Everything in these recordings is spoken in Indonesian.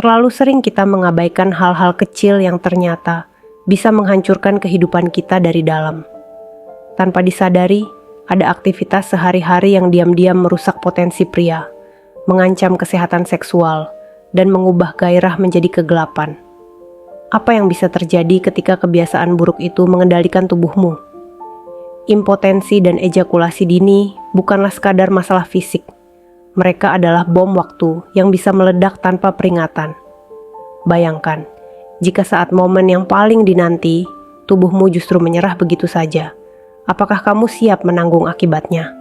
Terlalu sering kita mengabaikan hal-hal kecil yang ternyata bisa menghancurkan kehidupan kita dari dalam. Tanpa disadari, ada aktivitas sehari-hari yang diam-diam merusak potensi pria, mengancam kesehatan seksual, dan mengubah gairah menjadi kegelapan. Apa yang bisa terjadi ketika kebiasaan buruk itu mengendalikan tubuhmu? Impotensi dan ejakulasi dini bukanlah sekadar masalah fisik. Mereka adalah bom waktu yang bisa meledak tanpa peringatan. Bayangkan, jika saat momen yang paling dinanti, tubuhmu justru menyerah begitu saja. Apakah kamu siap menanggung akibatnya?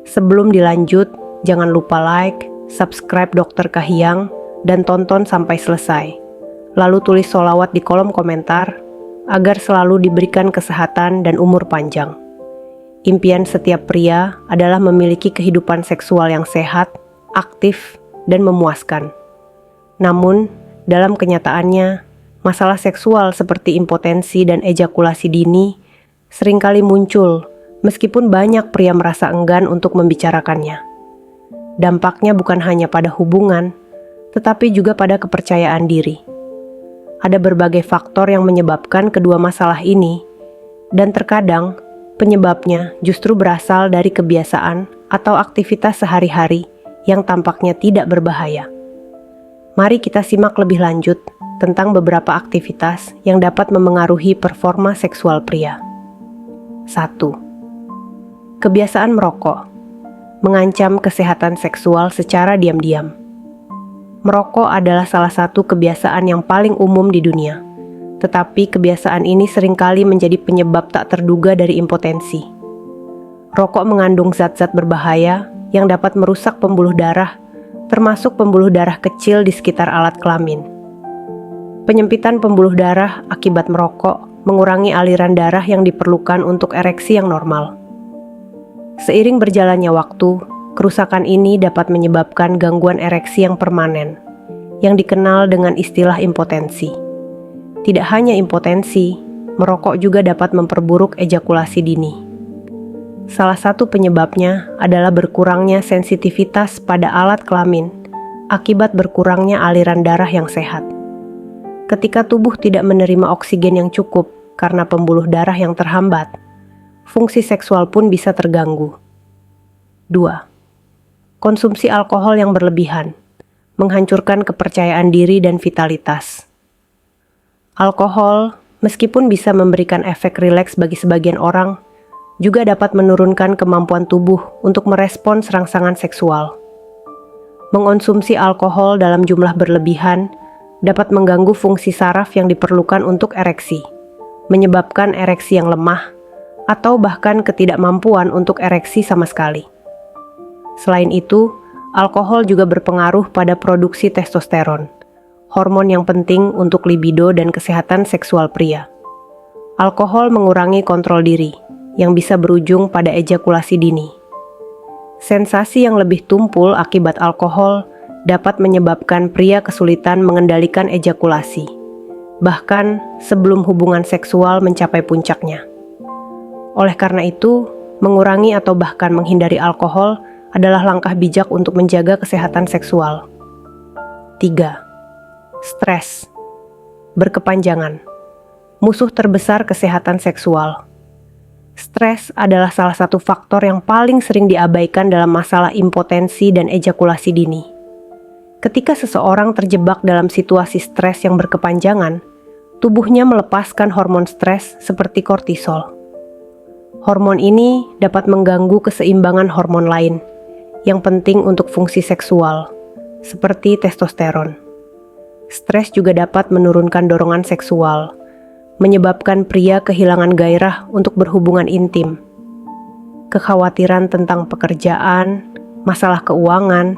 Sebelum dilanjut, jangan lupa like, subscribe Dr. Kahiyang, dan tonton sampai selesai. Lalu tulis sholawat di kolom komentar, agar selalu diberikan kesehatan dan umur panjang. Impian setiap pria adalah memiliki kehidupan seksual yang sehat, aktif, dan memuaskan. Namun, dalam kenyataannya, masalah seksual seperti impotensi dan ejakulasi dini seringkali muncul meskipun banyak pria merasa enggan untuk membicarakannya. Dampaknya bukan hanya pada hubungan, tetapi juga pada kepercayaan diri. Ada berbagai faktor yang menyebabkan kedua masalah ini, dan terkadang penyebabnya justru berasal dari kebiasaan atau aktivitas sehari-hari yang tampaknya tidak berbahaya. Mari kita simak lebih lanjut tentang beberapa aktivitas yang dapat memengaruhi performa seksual pria. 1. Kebiasaan merokok mengancam kesehatan seksual secara diam-diam. Merokok adalah salah satu kebiasaan yang paling umum di dunia, tetapi kebiasaan ini seringkali menjadi penyebab tak terduga dari impotensi. Rokok mengandung zat-zat berbahaya yang dapat merusak pembuluh darah, termasuk pembuluh darah kecil di sekitar alat kelamin. Penyempitan pembuluh darah akibat merokok mengurangi aliran darah yang diperlukan untuk ereksi yang normal. Seiring berjalannya waktu, kerusakan ini dapat menyebabkan gangguan ereksi yang permanen, yang dikenal dengan istilah impotensi. Tidak hanya impotensi, merokok juga dapat memperburuk ejakulasi dini. Salah satu penyebabnya adalah berkurangnya sensitivitas pada alat kelamin akibat berkurangnya aliran darah yang sehat. Ketika tubuh tidak menerima oksigen yang cukup karena pembuluh darah yang terhambat, fungsi seksual pun bisa terganggu. 2. Konsumsi alkohol yang berlebihan menghancurkan kepercayaan diri dan vitalitas. Alkohol, meskipun bisa memberikan efek rileks bagi sebagian orang, juga dapat menurunkan kemampuan tubuh untuk merespons rangsangan seksual. Mengonsumsi alkohol dalam jumlah berlebihan dapat mengganggu fungsi saraf yang diperlukan untuk ereksi, menyebabkan ereksi yang lemah, atau bahkan ketidakmampuan untuk ereksi sama sekali. Selain itu, alkohol juga berpengaruh pada produksi testosteron, hormon yang penting untuk libido dan kesehatan seksual pria. Alkohol mengurangi kontrol diri, yang bisa berujung pada ejakulasi dini. Sensasi yang lebih tumpul akibat alkohol dapat menyebabkan pria kesulitan mengendalikan ejakulasi, bahkan sebelum hubungan seksual mencapai puncaknya. Oleh karena itu, mengurangi atau bahkan menghindari alkohol adalah langkah bijak untuk menjaga kesehatan seksual. 3. Stres berkepanjangan, musuh terbesar kesehatan seksual. Stres adalah salah satu faktor yang paling sering diabaikan dalam masalah impotensi dan ejakulasi dini. Ketika seseorang terjebak dalam situasi stres yang berkepanjangan, tubuhnya melepaskan hormon stres seperti kortisol. Hormon ini dapat mengganggu keseimbangan hormon lain yang penting untuk fungsi seksual, seperti testosteron. Stres juga dapat menurunkan dorongan seksual, menyebabkan pria kehilangan gairah untuk berhubungan intim. Kekhawatiran tentang pekerjaan, masalah keuangan,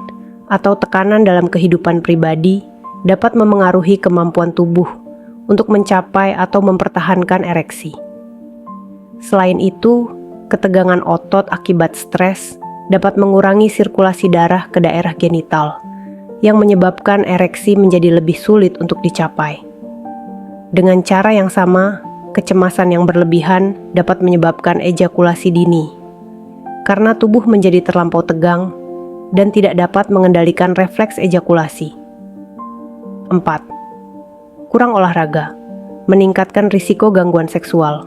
atau tekanan dalam kehidupan pribadi dapat memengaruhi kemampuan tubuh untuk mencapai atau mempertahankan ereksi. Selain itu, ketegangan otot akibat stres dapat mengurangi sirkulasi darah ke daerah genital, yang menyebabkan ereksi menjadi lebih sulit untuk dicapai. Dengan cara yang sama, kecemasan yang berlebihan dapat menyebabkan ejakulasi dini, karena tubuh menjadi terlampau tegang dan tidak dapat mengendalikan refleks ejakulasi. 4. Kurang olahraga, meningkatkan risiko gangguan seksual.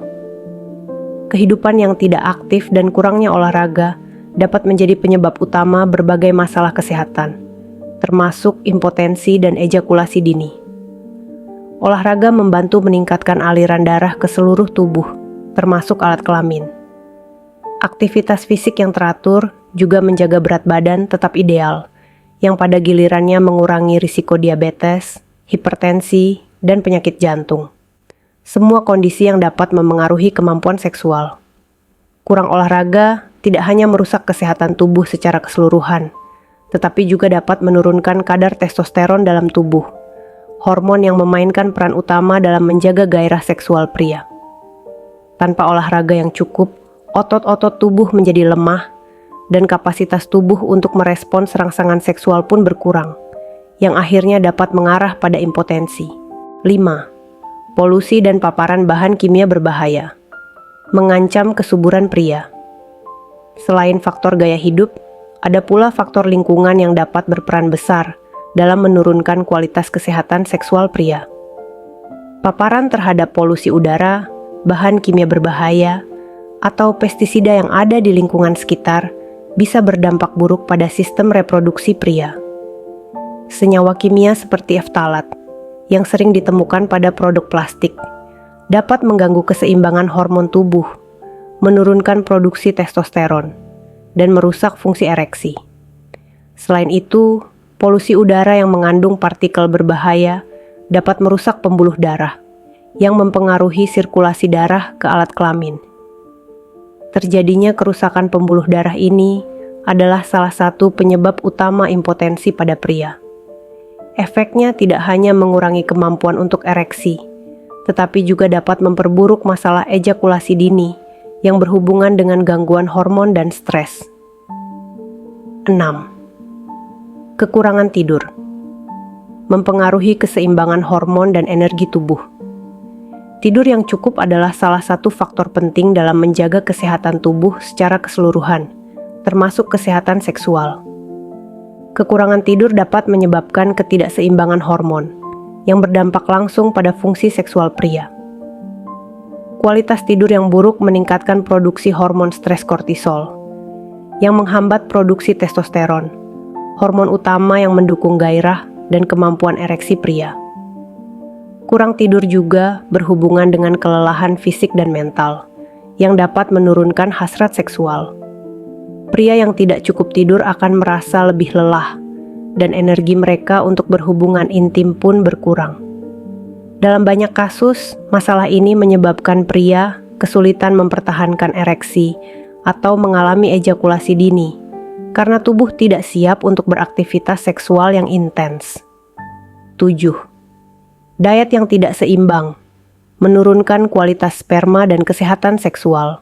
Kehidupan yang tidak aktif dan kurangnya olahraga dapat menjadi penyebab utama berbagai masalah kesehatan, termasuk impotensi dan ejakulasi dini. Olahraga membantu meningkatkan aliran darah ke seluruh tubuh, termasuk alat kelamin. Aktivitas fisik yang teratur juga menjaga berat badan tetap ideal, yang pada gilirannya mengurangi risiko diabetes, hipertensi, dan penyakit jantung. Semua kondisi yang dapat memengaruhi kemampuan seksual. Kurang olahraga tidak hanya merusak kesehatan tubuh secara keseluruhan, tetapi juga dapat menurunkan kadar testosteron dalam tubuh, hormon yang memainkan peran utama dalam menjaga gairah seksual pria. Tanpa olahraga yang cukup, otot-otot tubuh menjadi lemah, dan kapasitas tubuh untuk merespons rangsangan seksual pun berkurang, yang akhirnya dapat mengarah pada impotensi. 5. Polusi dan paparan bahan kimia berbahaya mengancam kesuburan pria. Selain faktor gaya hidup, ada pula faktor lingkungan yang dapat berperan besar dalam menurunkan kualitas kesehatan seksual pria. Paparan terhadap polusi udara, bahan kimia berbahaya, atau pestisida yang ada di lingkungan sekitar bisa berdampak buruk pada sistem reproduksi pria. Senyawa kimia seperti ftalat, yang sering ditemukan pada produk plastik, dapat mengganggu keseimbangan hormon tubuh, menurunkan produksi testosteron, dan merusak fungsi ereksi. Selain itu, polusi udara yang mengandung partikel berbahaya dapat merusak pembuluh darah, yang mempengaruhi sirkulasi darah ke alat kelamin. Terjadinya kerusakan pembuluh darah ini adalah salah satu penyebab utama impotensi pada pria. Efeknya tidak hanya mengurangi kemampuan untuk ereksi, tetapi juga dapat memperburuk masalah ejakulasi dini yang berhubungan dengan gangguan hormon dan stres. 6. Kekurangan tidur mempengaruhi keseimbangan hormon dan energi tubuh. Tidur yang cukup adalah salah satu faktor penting dalam menjaga kesehatan tubuh secara keseluruhan, termasuk kesehatan seksual. Kekurangan tidur dapat menyebabkan ketidakseimbangan hormon, yang berdampak langsung pada fungsi seksual pria. Kualitas tidur yang buruk meningkatkan produksi hormon stres kortisol, yang menghambat produksi testosteron, hormon utama yang mendukung gairah dan kemampuan ereksi pria. Kurang tidur juga berhubungan dengan kelelahan fisik dan mental, yang dapat menurunkan hasrat seksual. Pria yang tidak cukup tidur akan merasa lebih lelah, dan energi mereka untuk berhubungan intim pun berkurang. Dalam banyak kasus, masalah ini menyebabkan pria kesulitan mempertahankan ereksi atau mengalami ejakulasi dini, karena tubuh tidak siap untuk beraktivitas seksual yang intens. 7. Diet yang tidak seimbang menurunkan kualitas sperma dan kesehatan seksual.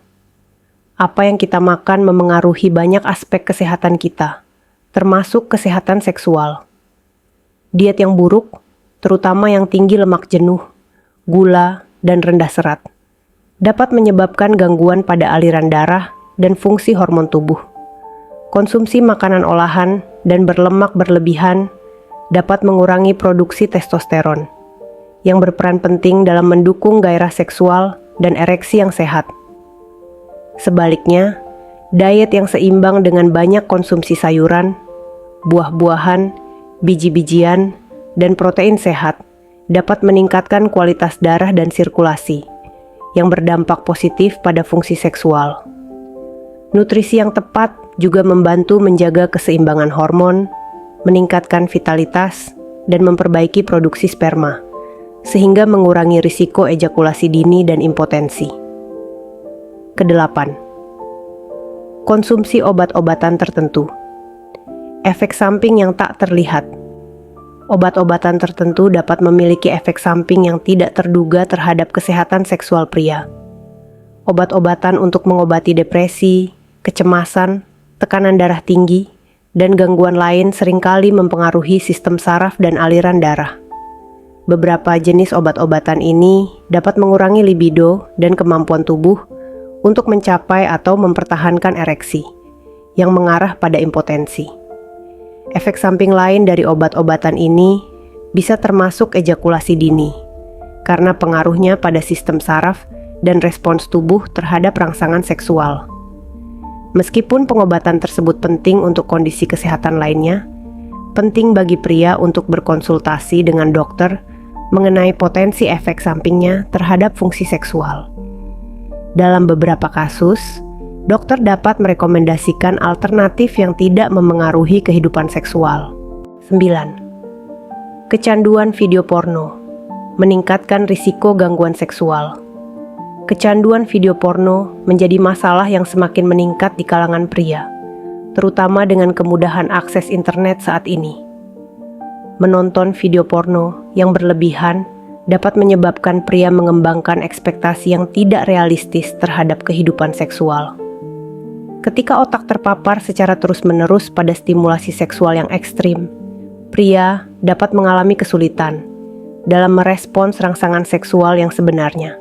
Apa yang kita makan memengaruhi banyak aspek kesehatan kita, termasuk kesehatan seksual. Diet yang buruk, terutama yang tinggi lemak jenuh, gula, dan rendah serat, dapat menyebabkan gangguan pada aliran darah dan fungsi hormon tubuh. Konsumsi makanan olahan dan berlemak berlebihan dapat mengurangi produksi testosteron, yang berperan penting dalam mendukung gairah seksual dan ereksi yang sehat. Sebaliknya, diet yang seimbang dengan banyak konsumsi sayuran, buah-buahan, biji-bijian, dan protein sehat dapat meningkatkan kualitas darah dan sirkulasi, yang berdampak positif pada fungsi seksual. Nutrisi yang tepat juga membantu menjaga keseimbangan hormon, meningkatkan vitalitas, dan memperbaiki produksi sperma, sehingga mengurangi risiko ejakulasi dini dan impotensi. Kedelapan, konsumsi obat-obatan tertentu. Efek samping yang tak terlihat. Obat-obatan tertentu dapat memiliki efek samping yang tidak terduga terhadap kesehatan seksual pria. Obat-obatan untuk mengobati depresi, kecemasan, tekanan darah tinggi, dan gangguan lain seringkali mempengaruhi sistem saraf dan aliran darah. Beberapa jenis obat-obatan ini dapat mengurangi libido dan kemampuan tubuh untuk mencapai atau mempertahankan ereksi, yang mengarah pada impotensi. Efek samping lain dari obat-obatan ini bisa termasuk ejakulasi dini, karena pengaruhnya pada sistem saraf dan respons tubuh terhadap rangsangan seksual. Meskipun pengobatan tersebut penting untuk kondisi kesehatan lainnya, penting bagi pria untuk berkonsultasi dengan dokter mengenai potensi efek sampingnya terhadap fungsi seksual. Dalam beberapa kasus, dokter dapat merekomendasikan alternatif yang tidak memengaruhi kehidupan seksual. 9. Kecanduan video porno meningkatkan risiko gangguan seksual. Kecanduan video porno menjadi masalah yang semakin meningkat di kalangan pria, terutama dengan kemudahan akses internet saat ini. Menonton video porno yang berlebihan dapat menyebabkan pria mengembangkan ekspektasi yang tidak realistis terhadap kehidupan seksual. Ketika otak terpapar secara terus-menerus pada stimulasi seksual yang ekstrim, pria dapat mengalami kesulitan dalam merespons rangsangan seksual yang sebenarnya,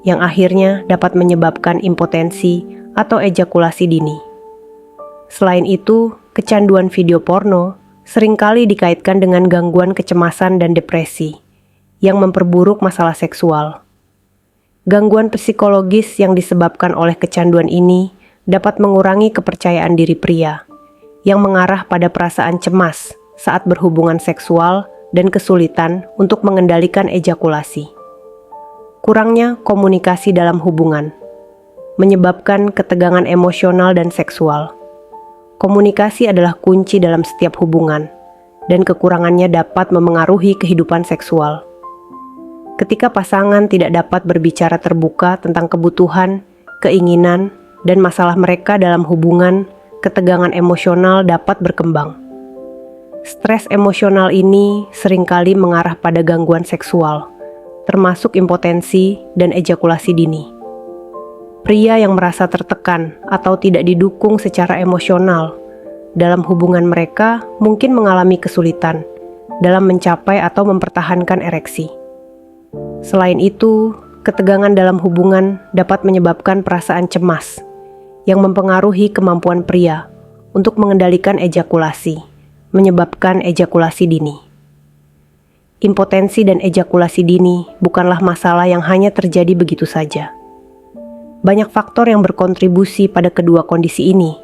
yang akhirnya dapat menyebabkan impotensi atau ejakulasi dini. Selain itu, kecanduan video porno seringkali dikaitkan dengan gangguan kecemasan dan depresi yang memperburuk masalah seksual. Gangguan psikologis yang disebabkan oleh kecanduan ini dapat mengurangi kepercayaan diri pria, yang mengarah pada perasaan cemas saat berhubungan seksual dan kesulitan untuk mengendalikan ejakulasi. Kurangnya komunikasi dalam hubungan menyebabkan ketegangan emosional dan seksual. Komunikasi adalah kunci dalam setiap hubungan, dan kekurangannya dapat memengaruhi kehidupan seksual. Ketika pasangan tidak dapat berbicara terbuka tentang kebutuhan, keinginan, dan masalah mereka dalam hubungan, ketegangan emosional dapat berkembang. Stres emosional ini seringkali mengarah pada gangguan seksual, termasuk impotensi dan ejakulasi dini. Pria yang merasa tertekan atau tidak didukung secara emosional dalam hubungan mereka mungkin mengalami kesulitan dalam mencapai atau mempertahankan ereksi. Selain itu, ketegangan dalam hubungan dapat menyebabkan perasaan cemas yang mempengaruhi kemampuan pria untuk mengendalikan ejakulasi, menyebabkan ejakulasi dini. Impotensi dan ejakulasi dini bukanlah masalah yang hanya terjadi begitu saja. Banyak faktor yang berkontribusi pada kedua kondisi ini,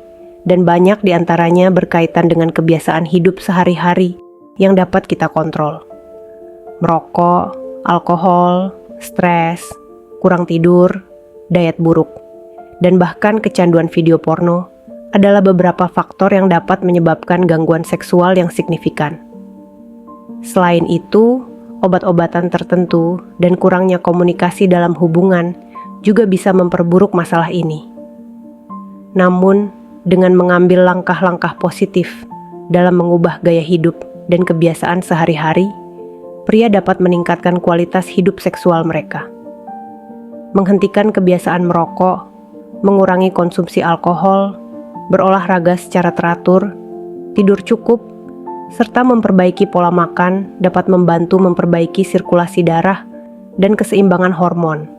dan banyak diantaranya berkaitan dengan kebiasaan hidup sehari-hari yang dapat kita kontrol. Merokok, alkohol, stres, kurang tidur, diet buruk, dan bahkan kecanduan video porno adalah beberapa faktor yang dapat menyebabkan gangguan seksual yang signifikan. Selain itu, obat-obatan tertentu dan kurangnya komunikasi dalam hubungan juga bisa memperburuk masalah ini. Namun, dengan mengambil langkah-langkah positif dalam mengubah gaya hidup dan kebiasaan sehari-hari, pria dapat meningkatkan kualitas hidup seksual mereka. Menghentikan kebiasaan merokok, mengurangi konsumsi alkohol, berolahraga secara teratur, tidur cukup, serta memperbaiki pola makan dapat membantu memperbaiki sirkulasi darah dan keseimbangan hormon,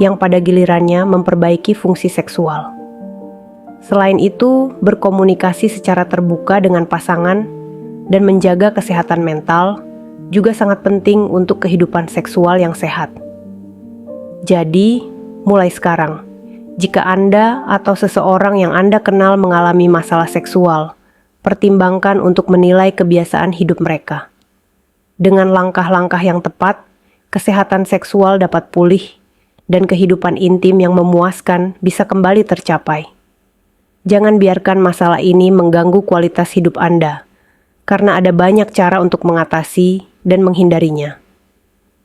yang pada gilirannya memperbaiki fungsi seksual. Selain itu, berkomunikasi secara terbuka dengan pasangan dan menjaga kesehatan mental juga sangat penting untuk kehidupan seksual yang sehat. Jadi, mulai sekarang, jika Anda atau seseorang yang Anda kenal mengalami masalah seksual, pertimbangkan untuk menilai kebiasaan hidup mereka. Dengan langkah-langkah yang tepat, kesehatan seksual dapat pulih dan kehidupan intim yang memuaskan bisa kembali tercapai. Jangan biarkan masalah ini mengganggu kualitas hidup Anda, karena ada banyak cara untuk mengatasi dan menghindarinya.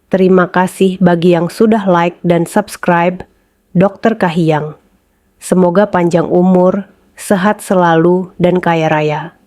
Terima kasih bagi yang sudah like dan subscribe Dr. Kahiyang. Semoga panjang umur, sehat selalu, dan kaya raya.